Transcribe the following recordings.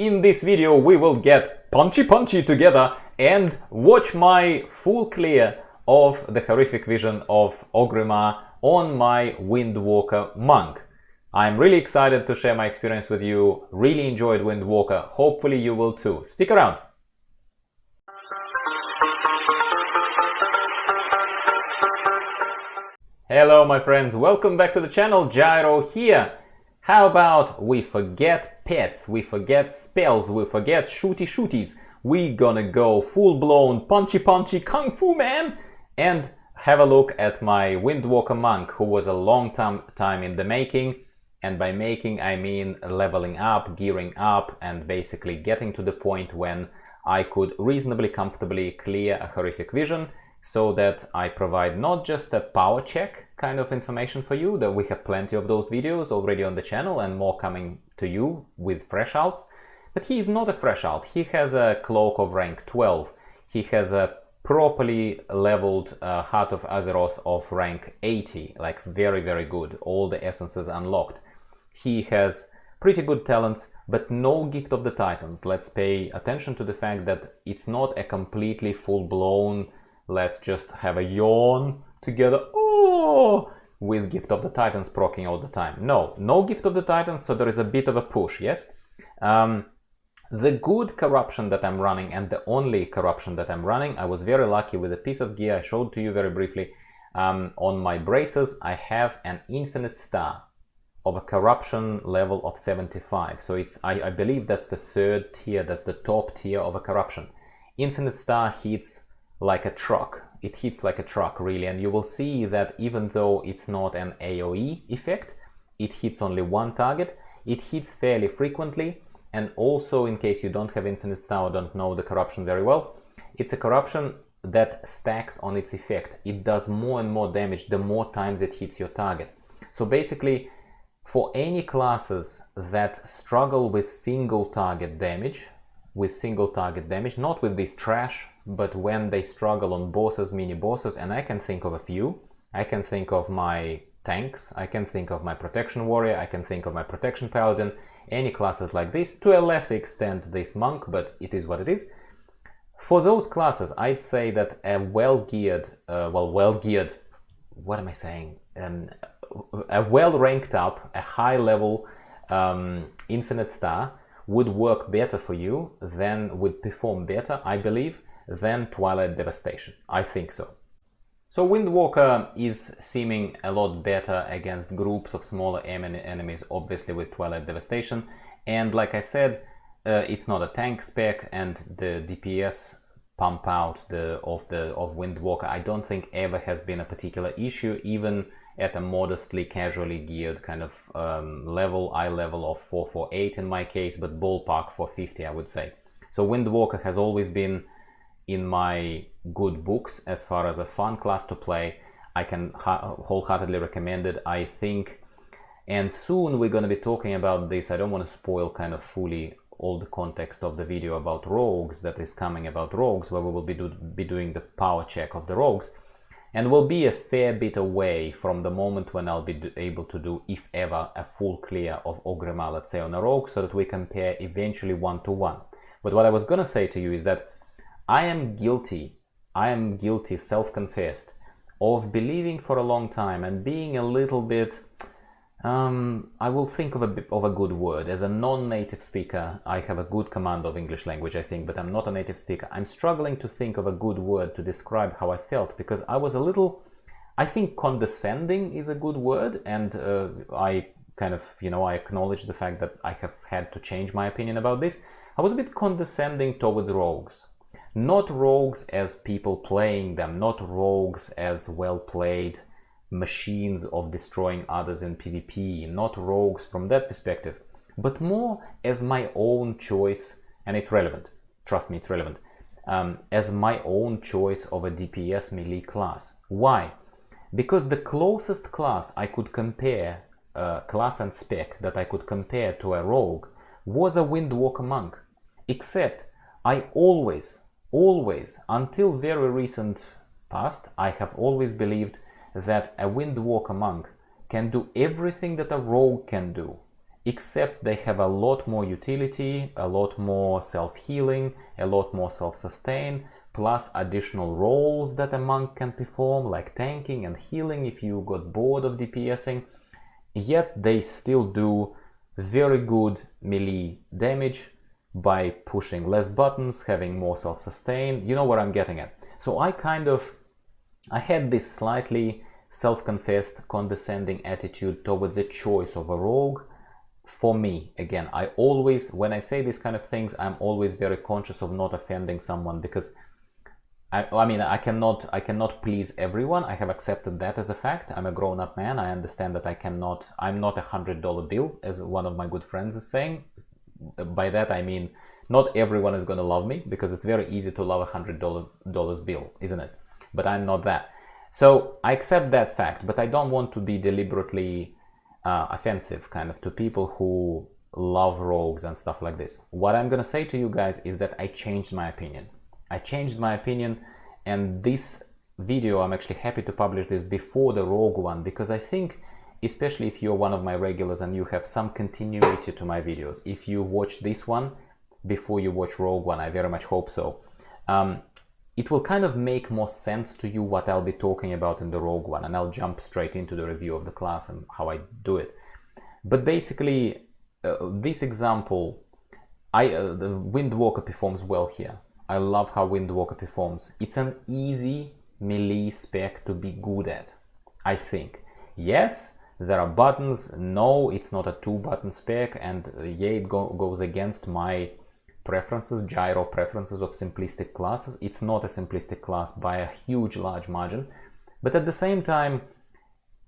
In this video we will get punchy together and watch my full clear of the horrific vision of Orgrimmar on my Windwalker monk. I'm really excited to share my experience with you, really enjoyed Windwalker, hopefully you will too. Stick around! Hello my friends, welcome back to the channel, Gyro here. How about we forget pets, we forget spells, we forget shooties. We gonna go full-blown punchy kung fu man and have a look at my Windwalker monk, who was a long time in the making. And by making I mean leveling up, gearing up, and basically getting to the point when I could reasonably comfortably clear a horrific vision, so that I provide not just a power check kind of information for you, that we have plenty of those videos already on the channel and more coming to you with fresh alts, but he is not a fresh alt. He has a cloak of rank 12. He has a properly leveled Heart of Azeroth of rank 80, like very good, all the essences unlocked. He has pretty good talents, but no Gift of the Titans. Let's pay attention to the fact that it's not a completely full-blown let's just have a yawn together, oh, with Gift of the Titans proccing all the time. No Gift of the Titans, so there is a bit of a push, yes? The good corruption that I'm running, and the only corruption that I'm running, I was very lucky with a piece of gear I showed to you very briefly. On my braces, I have an infinite star of a corruption level of 75. So it's, I believe that's the third tier, that's the top tier of a corruption. Infinite star hits like a truck. It hits like a truck, really, and you will see that even though it's not an AoE effect, it hits only one target, it hits fairly frequently, and also, in case you don't have Infinite Star or don't know the corruption very well, it's a corruption that stacks on its effect. It does more and more damage the more times it hits your target. So basically, for any classes that struggle with single target damage, not with this trash, but when they struggle on bosses, mini bosses, and I can think of a few. I can think of my tanks, I can think of my protection warrior, I can think of my protection paladin, any classes like this, to a lesser extent this monk, but it is what it is. For those classes, I'd say that a well-geared, what am I saying? A well-ranked up, a high-level Infinite Star would work better for you, would perform better, I believe, than Twilight Devastation. I think so. So Windwalker is seeming a lot better against groups of smaller enemies, obviously with Twilight Devastation. And like I said, it's not a tank spec, and the DPS pump out of Windwalker I don't think ever has been a particular issue, even at a modestly casually geared kind of eye level of 448 in my case, but ballpark 450 I would say. So Windwalker has always been in my good books as far as a fun class to play. I can wholeheartedly recommend it, I think. And soon we're going to be talking about this. I don't want to spoil kind of fully all the context of the video about rogues that is coming about rogues, where we will be doing the power check of the rogues. And we'll be a fair bit away from the moment when I'll be able to do, if ever, a full clear of Orgrimmar, let's say, on a rogue, so that we compare eventually one-to-one. But what I was going to say to you is that I am guilty, self-confessed, of believing for a long time and being a little bit, I will think of a good word. As a non-native speaker, I have a good command of English language, I think, but I'm not a native speaker. I'm struggling to think of a good word to describe how I felt, because I was a little, I think condescending is a good word, and I kind of, I acknowledge the fact that I have had to change my opinion about this. I was a bit condescending towards rogues. Not rogues as people playing them, not rogues as well-played machines of destroying others in PvP, not rogues from that perspective, but more as my own choice, and it's relevant, trust me, it's relevant, as my own choice of a DPS melee class. Why? Because the closest class I could compare, class and spec that I could compare to a rogue, was a Windwalker monk, except I always, until very recent past, I have always believed that a Windwalker monk can do everything that a rogue can do, except they have a lot more utility, a lot more self-healing, a lot more self-sustain, plus additional roles that a monk can perform, like tanking and healing if you got bored of DPSing. Yet they still do very good melee damage by pushing less buttons, having more self-sustain. You know what I'm getting at. So I had this slightly self-confessed condescending attitude towards the choice of a rogue. For me, again, I always, when I say these kind of things, I'm always very conscious of not offending someone, because I mean, I cannot please everyone. I have accepted that as a fact. I'm a grown-up man. I understand that I'm not $100 bill, as one of my good friends is saying. By that I mean, not everyone is going to love me, because it's very easy to love $100 bill, isn't it? But I'm not that. So I accept that fact, but I don't want to be deliberately offensive kind of to people who love rogues and stuff like this. What I'm going to say to you guys is that I changed my opinion. I changed my opinion, and this video, I'm actually happy to publish this before the rogue one, because I think, especially if you're one of my regulars and you have some continuity to my videos, if you watch this one before you watch rogue one, I very much hope so, it will kind of make more sense to you what I'll be talking about in the rogue one, and I'll jump straight into the review of the class and how I do it. But basically, this example, the Windwalker performs well here. I love how Windwalker performs. It's an easy melee spec to be good at, I think. Yes, there are buttons. No, it's not a 2-button spec, and yeah, it goes against my preferences, gyro preferences of simplistic classes. It's not a simplistic class by a huge, large margin. But at the same time,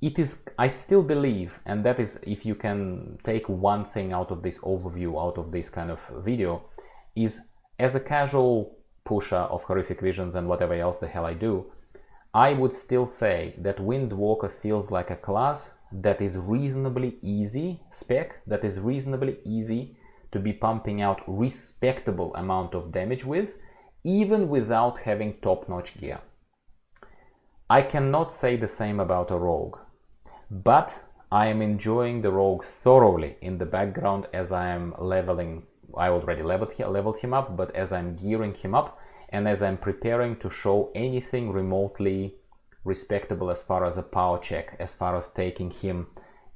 it is, I still believe, and that is, if you can take one thing out of this overview, out of this kind of video, is as a casual pusher of Horrific Visions and whatever else the hell I do, I would still say that Windwalker feels like a class that is reasonably easy, spec, that is reasonably easy to be pumping out respectable amount of damage with, even without having top-notch gear. I cannot say the same about a rogue, but I am enjoying the rogue thoroughly in the background as I am leveling. I already leveled him up, but as I'm gearing him up and as I'm preparing to show anything remotely respectable as far as a power check, as far as taking him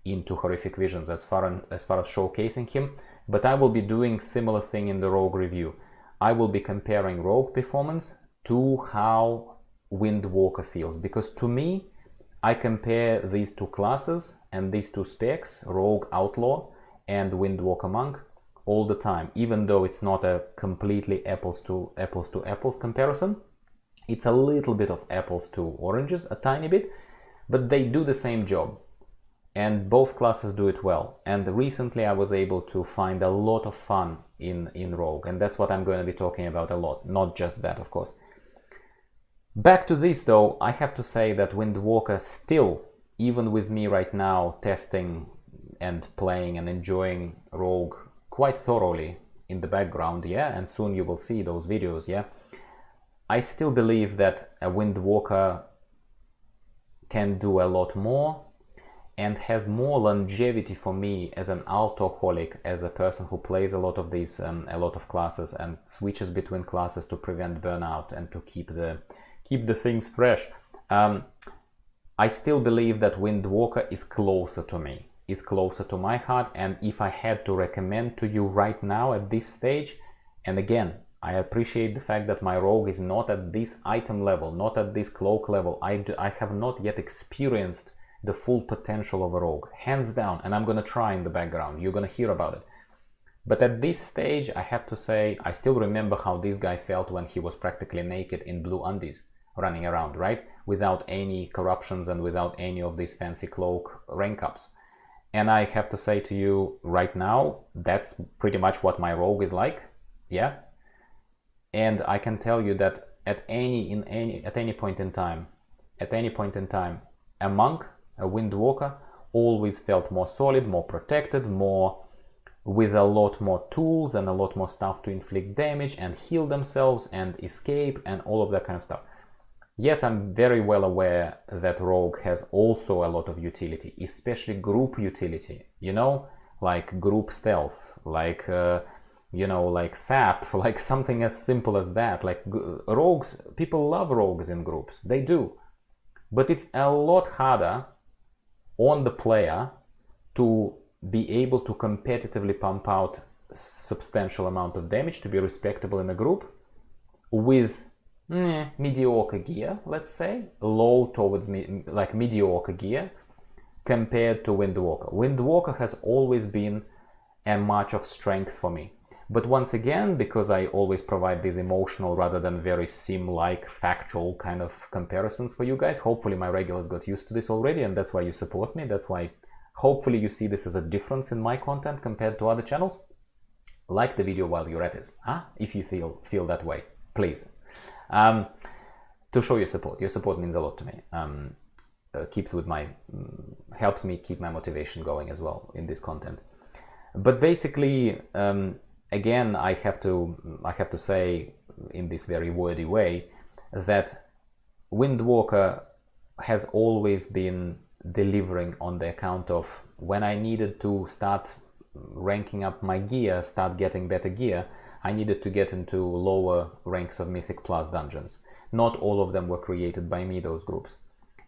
into Horrific Visions, as far as showcasing him. But I will be doing similar thing in the rogue review. I will be comparing rogue performance to how Windwalker feels, because to me, I compare these two classes and these two specs, rogue outlaw and Windwalker monk, all the time, even though it's not a completely apples to apples comparison. It's a little bit of apples to oranges, a tiny bit, but they do the same job, and both classes do it well. And recently I was able to find a lot of fun in rogue, and that's what I'm going to be talking about a lot, not just that, of course. Back to this though, I have to say that Windwalker still, even with me right now testing and playing and enjoying rogue quite thoroughly in the background, yeah, and soon you will see those videos, yeah, I still believe that a Windwalker can do a lot more and has more longevity for me as an altoholic, as a person who plays a lot of these, a lot of classes and switches between classes to prevent burnout and to keep the things fresh. I still believe that Windwalker is closer to me, is closer to my heart, and if I had to recommend to you right now at this stage, and again, I appreciate the fact that my rogue is not at this item level, not at this cloak level. I have not yet experienced the full potential of a rogue, hands down, and I'm gonna try in the background, you're gonna hear about it. But at this stage, I have to say, I still remember how this guy felt when he was practically naked in blue undies, running around, right? Without any corruptions and without any of these fancy cloak rank ups. And I have to say to you right now, that's pretty much what my rogue is like, yeah? And I can tell you that at any point in time, a monk, a Windwalker, always felt more solid, more protected, more with a lot more tools and a lot more stuff to inflict damage and heal themselves and escape and all of that kind of stuff. Yes, I'm very well aware that rogue has also a lot of utility, especially group utility, you know, like group stealth, like you know, like sap, like something as simple as that. Like rogues, people love rogues in groups, they do, but it's a lot harder on the player to be able to competitively pump out substantial amount of damage to be respectable in a group with mediocre gear, let's say, low towards like mediocre gear, compared to Windwalker. Windwalker has always been a march of strength for me. But once again, because I always provide these emotional rather than very sim-like factual kind of comparisons for you guys, hopefully my regulars got used to this already, and that's why you support me. That's why hopefully you see this as a difference in my content compared to other channels. Like the video while you're at it, huh? If you feel that way, please. To show your support. Your support means a lot to me. Helps me keep my motivation going as well in this content. But basically, again, I have to say in this very wordy way that Windwalker has always been delivering on the account of when I needed to start ranking up my gear, start getting better gear, I needed to get into lower ranks of Mythic Plus dungeons. Not all of them were created by me, those groups.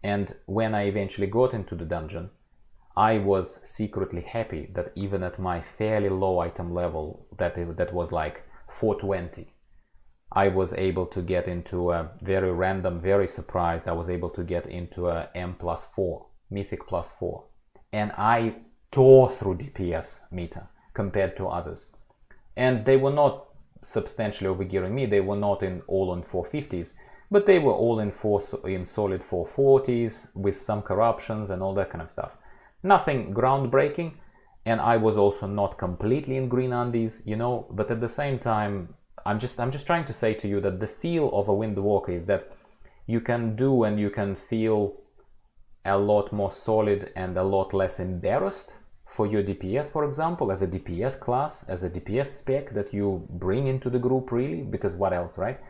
And when I eventually got into the dungeon, I was secretly happy that even at my fairly low item level, that was like 420, I was able to get into a very random, very surprised, I was able to get into a M+4, Mythic +4. And I tore through DPS meter compared to others. And they were not substantially overgearing me, they were not all on 450s, but they were all in solid 440s with some corruptions and all that kind of stuff. Nothing groundbreaking, and I was also not completely in green undies, you know, but at the same time, I'm just trying to say to you that the feel of a Windwalker is that you can do and you can feel a lot more solid and a lot less embarrassed for your DPS, for example, as a DPS class, as a DPS spec that you bring into the group, really, because what else, right?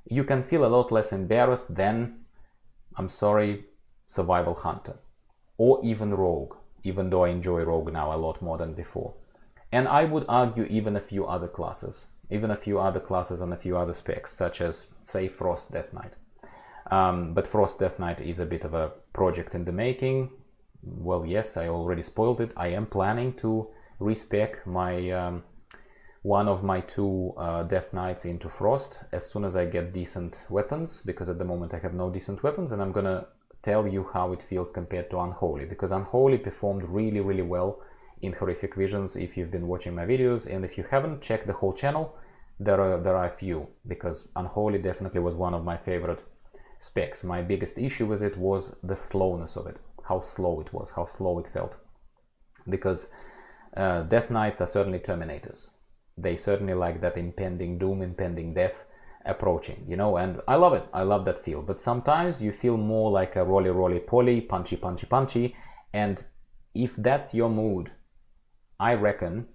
You can feel a lot less embarrassed than, I'm sorry, Survival Hunter, or even Rogue, even though I enjoy Rogue now a lot more than before. And I would argue even a few other classes and a few other specs, such as, say, Frost Death Knight. But Frost Death Knight is a bit of a project in the making. Well, yes, I already spoiled it. I am planning to respec my one of my two Death Knights into Frost as soon as I get decent weapons, because at the moment I have no decent weapons, and I'm gonna tell you how it feels compared to Unholy, because Unholy performed really, really well in Horrific Visions if you've been watching my videos, and if you haven't checked the whole channel, there are a few, because Unholy definitely was one of my favorite specs. My biggest issue with it was the slowness of it, how slow it was, how slow it felt, because Death Knights are certainly Terminators. They certainly like that impending doom, impending death approaching, you know, and I love it. I love that feel. But sometimes you feel more like a roly-poly, punchy, and if that's your mood, I reckon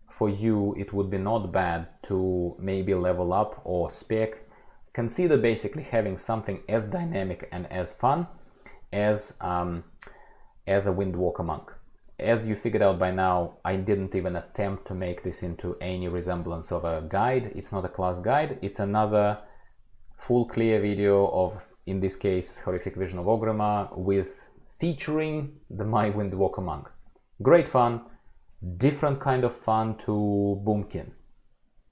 for you it would be not bad to maybe level up or spec. Consider basically having something as dynamic and as fun as a Windwalker monk. As you figured out by now, I didn't even attempt to make this into any resemblance of a guide. It's not a class guide, it's another full clear video of, in this case, Horrific Vision of Orgrimmar, with featuring my Windwalker monk. Great fun, different kind of fun to Boomkin.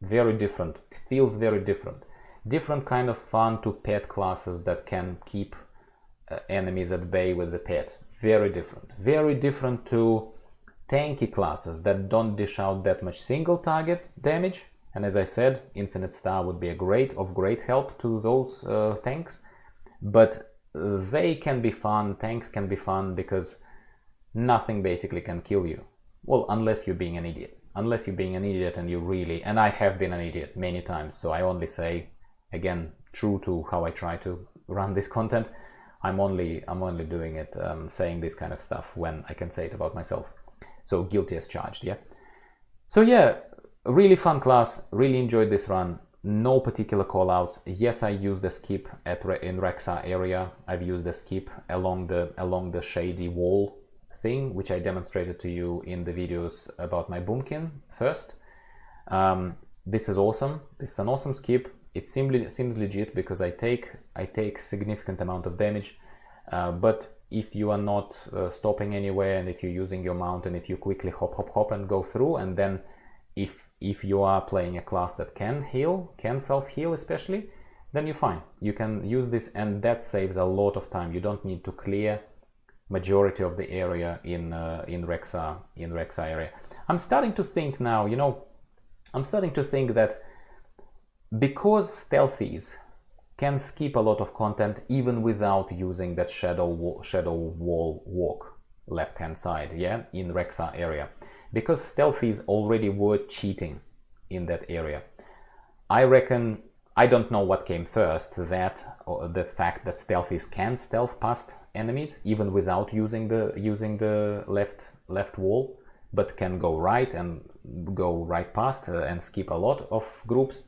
Very different, it feels very different. Different kind of fun to pet classes that can keep enemies at bay with the pet. Very different to tanky classes that don't dish out that much single target damage, and as I said, Infinite Star would be of great help to those tanks, but they can be fun, tanks can be fun, because nothing basically can kill you, well, unless you're being an idiot, and you really, and I have been an idiot many times, so I only say, again, true to how I try to run this content, I'm only doing it, saying this kind of stuff when I can say it about myself. So guilty as charged, yeah? So yeah, really fun class, really enjoyed this run, no particular callouts. Yes, I used the skip in Rexa area, I've used the skip along the shady wall thing which I demonstrated to you in the videos about my boomkin first. This is awesome. This is an awesome skip. It seems legit because I take significant amount of damage, but if you are not stopping anywhere, and if you're using your mount, and if you quickly hop and go through, and then if you are playing a class that can heal, can self-heal especially, then you're fine. You can use this, and that saves a lot of time. You don't need to clear majority of the area in Rexa area. I'm starting to think now, you know, I'm starting to think that because stealthies can skip a lot of content even without using that shadow wall walk left hand side, yeah, in Rexa area, because stealthies already were cheating in that area. I reckon, I don't know what came first, that or the fact that stealthies can stealth past enemies even without using the left wall, but can go right and go right past and skip a lot of groups.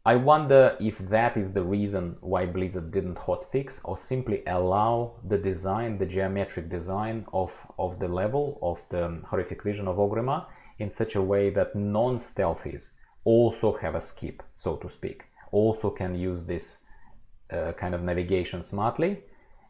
I wonder if that is the reason why Blizzard didn't hotfix, or simply allow the design, the geometric design of the level of the horrific vision of Orgrimmar in such a way that non-stealthies also have a skip, so to speak, also can use this kind of navigation smartly.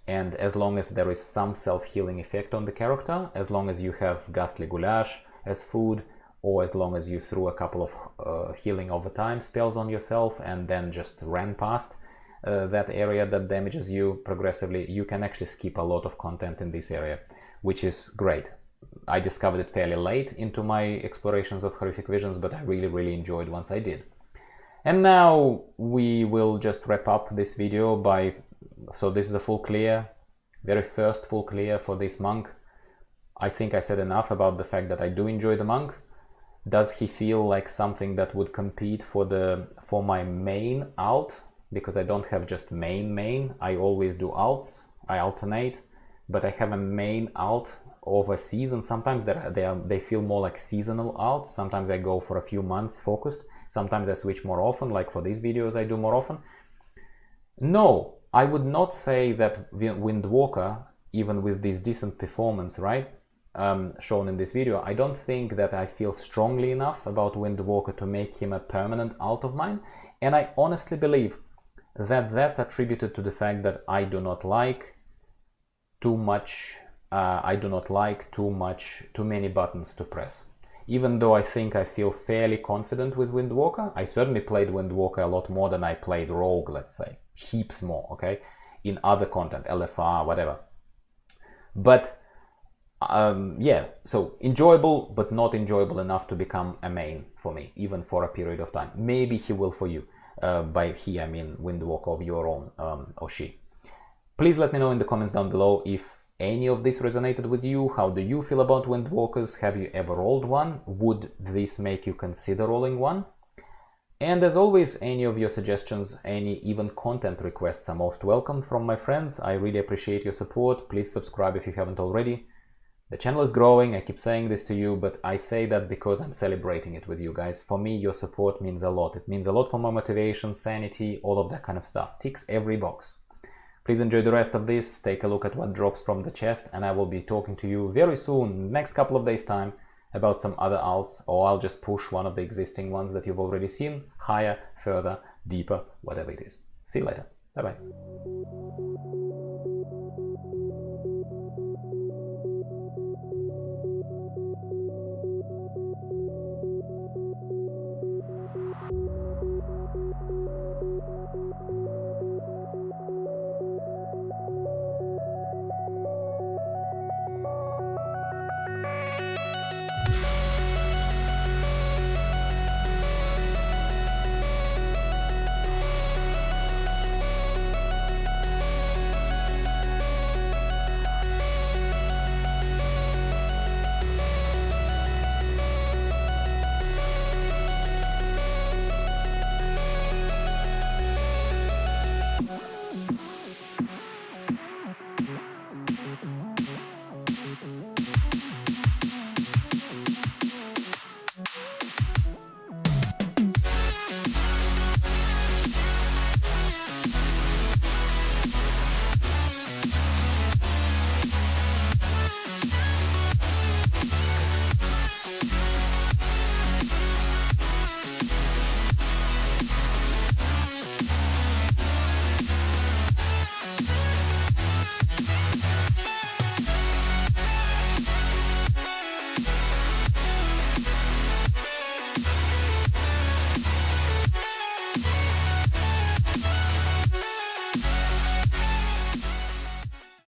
And as long as there is some self-healing effect on the character, as long as you have Ghastly Goulash as food, or as long as you threw a couple of healing over time spells on yourself and then just ran past that area that damages you progressively, you can actually skip a lot of content in this area, which is great. I discovered it fairly late into my explorations of horrific visions, but I really enjoyed once I did. And now we will just wrap up this video by, so this is a full clear, very first full clear for this monk. I think I said enough about the fact that I do enjoy the monk. Does he feel like something that would compete for my main alt? Because I don't have just main, I always do alts, I alternate, but I have a main alt over season. Sometimes they feel more like seasonal alts. Sometimes I go for a few months focused. Sometimes I switch more often, like for these videos I do more often. No, I would not say that Windwalker, even with this decent performance, right, shown in this video, I don't think that I feel strongly enough about Windwalker to make him a permanent alt of mine. And I honestly believe that that's attributed to the fact that I do not like too many buttons to press. Even though I think I feel fairly confident with Windwalker, I certainly played Windwalker a lot more than I played Rogue, let's say, heaps more, okay, in other content, LFR, whatever. But yeah, so enjoyable, but not enjoyable enough to become a main for me, even for a period of time. Maybe he will for you. By he, I mean Windwalker of your own, or she. Please let me know in the comments down below if any of this resonated with you. How do you feel about Windwalkers? Have you ever rolled one? Would this make you consider rolling one? And as always, any of your suggestions, any even content requests are most welcome from my friends. I really appreciate your support. Please subscribe if you haven't already. The channel is growing, I keep saying this to you, but I say that because I'm celebrating it with you guys. For me, your support means a lot. It means a lot for my motivation, sanity, all of that kind of stuff. Ticks every box. Please enjoy the rest of this, take a look at what drops from the chest, and I will be talking to you very soon, next couple of days time, about some other alts, or I'll just push one of the existing ones that you've already seen, higher, further, deeper, whatever it is. See you later. Bye-bye.